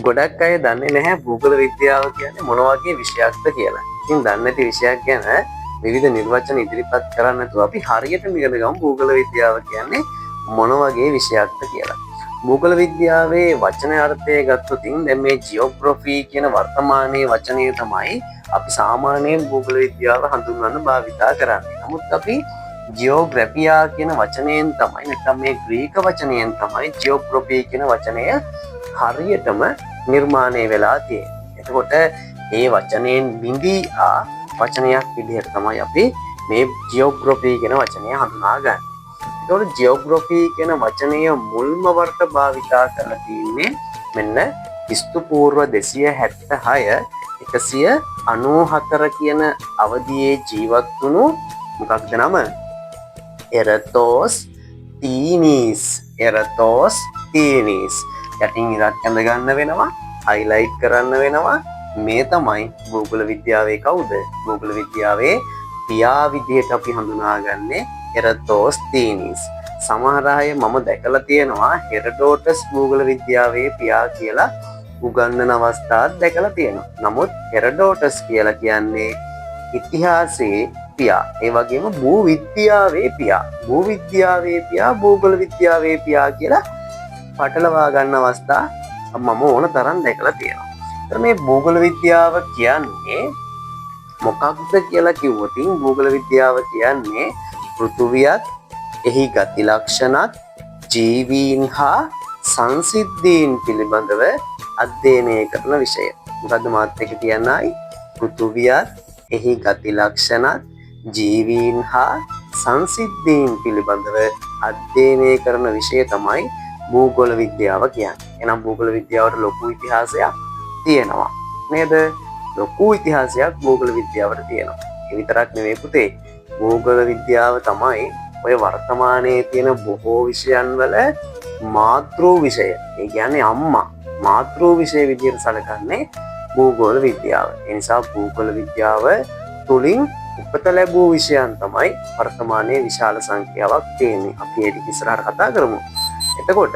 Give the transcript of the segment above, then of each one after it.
ගොඩක් අය දන්නේ නැහැ භූගෝල විද්‍යාව කියන්නේ මොන වගේ විෂයක්ද කියලා. ඉතින් දන්නේ නැති විෂයක් ගැන විවිධ නිර්වචන ඉදිරිපත් කරන්න නැතුව අපි හරියටම ඉගෙන ගමු භූගෝල විද්‍යාව කියන්නේ මොන වගේ විෂයක්ද කියලා. භූගෝල විද්‍යාවේ වචන අර්ථය ගත්තොත් දැන් මේ ජියෝග්‍රැෆි කියන වර්තමානයේ වචනය තමයි අපි සාමාන්‍යයෙන් භූගෝල විද්‍යාව හඳුන්වන්න භාවිතා කරන්නේ. නමුත් අපි ජියෝග්‍රැෆියා කියන වචනයෙන් තමයි නැත්නම් මේ ග්‍රීක වචනයෙන් තමයි ජියෝග්‍රැෆි කියන වචනය හරියටම නිර්මාණය වෙලා තියෙන්නේ. එතකොට මේ වචනයෙන් බිඳී වචනයක් විදිහට තමයි අපි මේ ජියෝග්‍රැෆි කියන වචනය හඳුනාගන්නේ. එතකොට ජියෝග්‍රැෆි කියන වචනය මුල්ම වරට භාවිතා කරලා තියෙන්නේ මෙන්න ක්‍රිස්තු පූර්ව 276 194 කියන අවධියේ ජීවත් වුණු මොකක්ද නම? එරතෝස්තීනිස්. යටින් ඉරක් ඇඳ ගන්න වෙනවා, හයිලයිට් කරන්න වෙනවා. මේ තමයි භූගෝල විද්‍යාවේ කවුද? භූගෝල විද්‍යාවේ පියා විදිහට අපි හඳුනාගන්නේ එරතෝස්තීනිස්. සමහර අය මම දැකලා තියෙනවා හෙරඩෝටස් භූගෝල විද්‍යාවේ පියා කියලා උගන්වන අවස්ථාත් දැකලා තියෙනවා. නමුත් හෙරඩෝටස් කියලා කියන්නේ ඉතිහාසයේ පියා. ඒ වගේම භූවිද්‍යාවේ පියා. භූවිද්‍යාවේ පියා භූගෝල විද්‍යාවේ පියා කියලා පටලවා ගන්න අවස්ථා මම ඕන තරම් දැකලා තියෙනවා. ඒතර මේ භූගෝල විද්‍යාව කියන්නේ මොකක්ද කියලා කිව්වොත් භූගෝල විද්‍යාව කියන්නේ පෘථුවියත් එහි ගති ලක්ෂණත් ජීවීන් හා සංසිද්ධීන් පිළිබඳව අධ්‍යයනය කරන විෂය. මොකද්ද මාත් එක කියන්නයි? පෘථුවියත් එහි ගති ලක්ෂණත් ජීවීන් හා සංසිද්ධීන් පිළිබඳව අධ්‍යයනය කරන විෂය තමයි භූගෝල විද්‍යාව කියන්නේ. එහෙනම් භූගෝල විද්‍යාවට ලොකු ඉතිහාසයක් තියෙනවා නේද? ලොකු ඉතිහාසයක් භූගෝල විද්‍යාවට තියෙනවා. ඒ විතරක් නෙවෙයි පුතේ. භූගෝල විද්‍යාව තමයි ඔය වර්තමානයේ තියෙන බොහෝ විෂයන් වල මාතෘ විෂය. ඒ කියන්නේ අම්මා මාතෘ විෂය විදිහට සැලකන්නේ භූගෝල විද්‍යාව. ඒ නිසා භූගෝල විද්‍යාව තුලින් උපත ලැබූ විෂයන් තමයි වර්තමානයේ විශාල සංඛ්‍යාවක් තියෙන්නේ. අපි ඒක ඉස්සරහට කතා කරමු. එතකොට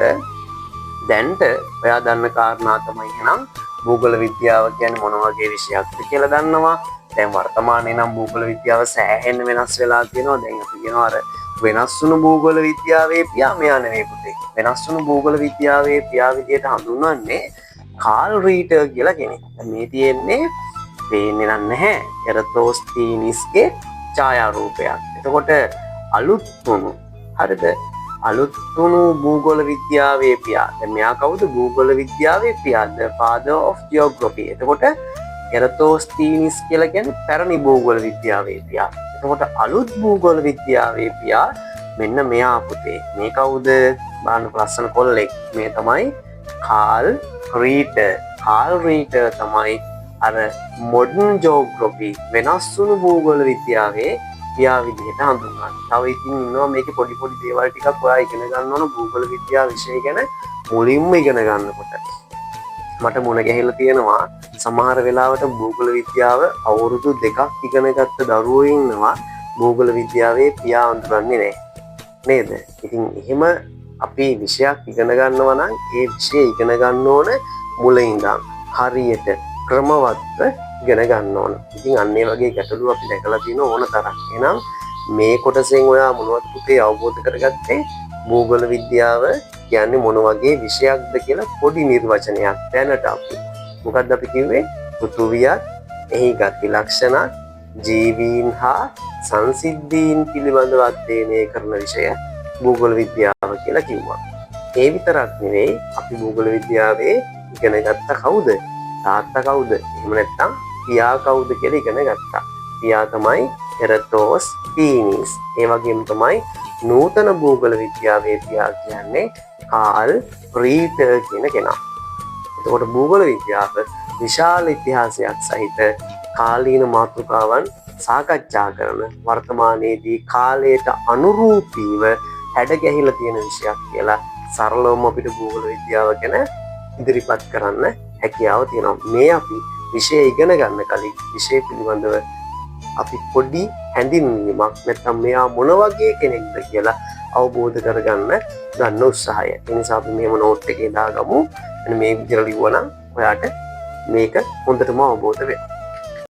දැන්ට ඔයා දන්න කාරණා තමයි එහෙනම් භූගෝල විද්‍යාව කියන්නේ මොන වගේ විෂයක්ද කියලා දන්නවා. දැන් වර්තමානයේ නම් භූගෝල විද්‍යාව සෑහෙන වෙනස් වෙලා තියෙනවා. දැන් අපි කියනවා අර වෙනස් වුණු භූගෝල විද්‍යාවේ පියා මෙයා නෙවෙයි පුතේ. වෙනස් වුණු භූගෝල විද්‍යාවේ පියා විදියට හඳුන්වන්නේ කාල් රීටර් කියලා කෙනෙක්. මේ තියෙන්නේ පේන්නේ නැහැ එරතෝස්තීනිස්ගේ ඡායාරූපයක්. එතකොට අලුත් වුණු හරිද? අලුත් වුණු භූගෝල විද්‍යාවේ පියා. දැන් මෙයා කවුද? භූගෝල විද්‍යාවේ පියා. the father of geography. එතකොට එරතෝස්තීනිස් කියලා කියන්නේ පැරණි භූගෝල විද්‍යාවේ පියා. එතකොට අලුත් භූගෝල විද්‍යාවේ පියා මෙන්න මෙයා පුතේ. මේ කවුද? බලන්න ලස්සන කොල්ලෙක්. මේ තමයි කාල් රීටර්. කාල් රීටර් තමයි අර මොඩර්න් ජියෝග්‍රැෆි වෙනස් වුණු භූගෝල විද්‍යාවේ පියා විදිහට හඳුන්වන්නේ. තව ඉතින් ඉන්නවා මේකේ පොඩි පොඩි දේවල් ටිකක් ඔයා ඉගෙන ගන්න ඕන භූගෝල විද්‍යාව විෂය ගැන මුලින්ම ඉගෙන ගන්නකොට. මට මුණ ගැහිලා තියෙනවා සමහර වෙලාවට භූගෝල විද්‍යාව අවුරුදු 2ක් ඉගෙන ගත්ත දරුවෝ ඉන්නවා භූගෝල විද්‍යාවේ පියා හඳුනන්නේ නැහැ. නේද? ඉතින් එහෙම අපි විෂයක් ඉගෙන ගන්නවා නම් ඒ විෂය ඉගෙන ගන්න ඕන මුලින්දන් හරියට ක්‍රමවත්ව ඉගෙන ගන්න ඕන. ඉතින් අන්න ඒ වගේ ගැටලු අපි දැකලා තියෙන ඕන තරම්. එහෙනම් මේ කොටසෙන් ඔයා මොනවද පුතේ අවබෝධ කරගත්තේ? භූගෝල විද්‍යාව කියන්නේ මොන වගේ විෂයක්ද කියලා පොඩි නිර්වචනයක් දැනට අපි. මොකක්ද අපි කිව්වේ? පෘථුවියත් එහි ගති ලක්ෂණත් ජීවීන් හා සංසිද්ධීන් පිළිබඳව අධ්‍යයනය කරන විෂය භූගෝල විද්‍යාව කියලා කිව්වා. ඒ විතරක් නෙවෙයි අපි භූගෝල විද්‍යාවේ ඉගෙන ගත්ත කවුද? තාත්තා කවුද? එහෙම නැත්නම් පියා කවුද කියලා ඉගෙන ගත්තා. පියා තමයි එරතෝස්තීනිස්. ඒ වගේම තමයි නූතන භූගෝල විද්‍යාවේ පියා කියන්නේ කාල් රීටර් කියන කෙනා. එතකොට භූගෝල විද්‍යාව විශාල ඉතිහාසයක් සහිත කාලීන මාතෘකාවන් සාකච්ඡා කරන වර්තමානයේදී කාලයට අනුරූපීව හැඩ ගැහිලා තියෙන විෂයක් කියලා සරලවම අපිට භූගෝල විද්‍යාව ගැන ඉදිරිපත් කරන්න හැකියාව තියෙනවා. මේ අපි විෂය ඉගෙන ගන්න කලින් විෂය පිළිබඳව අපි පොඩි හැඳින්වීමක් නැත්නම් මෙයා මොන වගේ කෙනෙක්ද කියලා අවබෝධ කරගන්න ගන්න උත්සාහය. ඒ නිසා අපි මෙහෙම නෝට් එකේ දාගමු. මෙන්න මේ විදිහට ලියුවා නම් ඔයාට මේක හොඳටම අවබෝධ වෙනවා.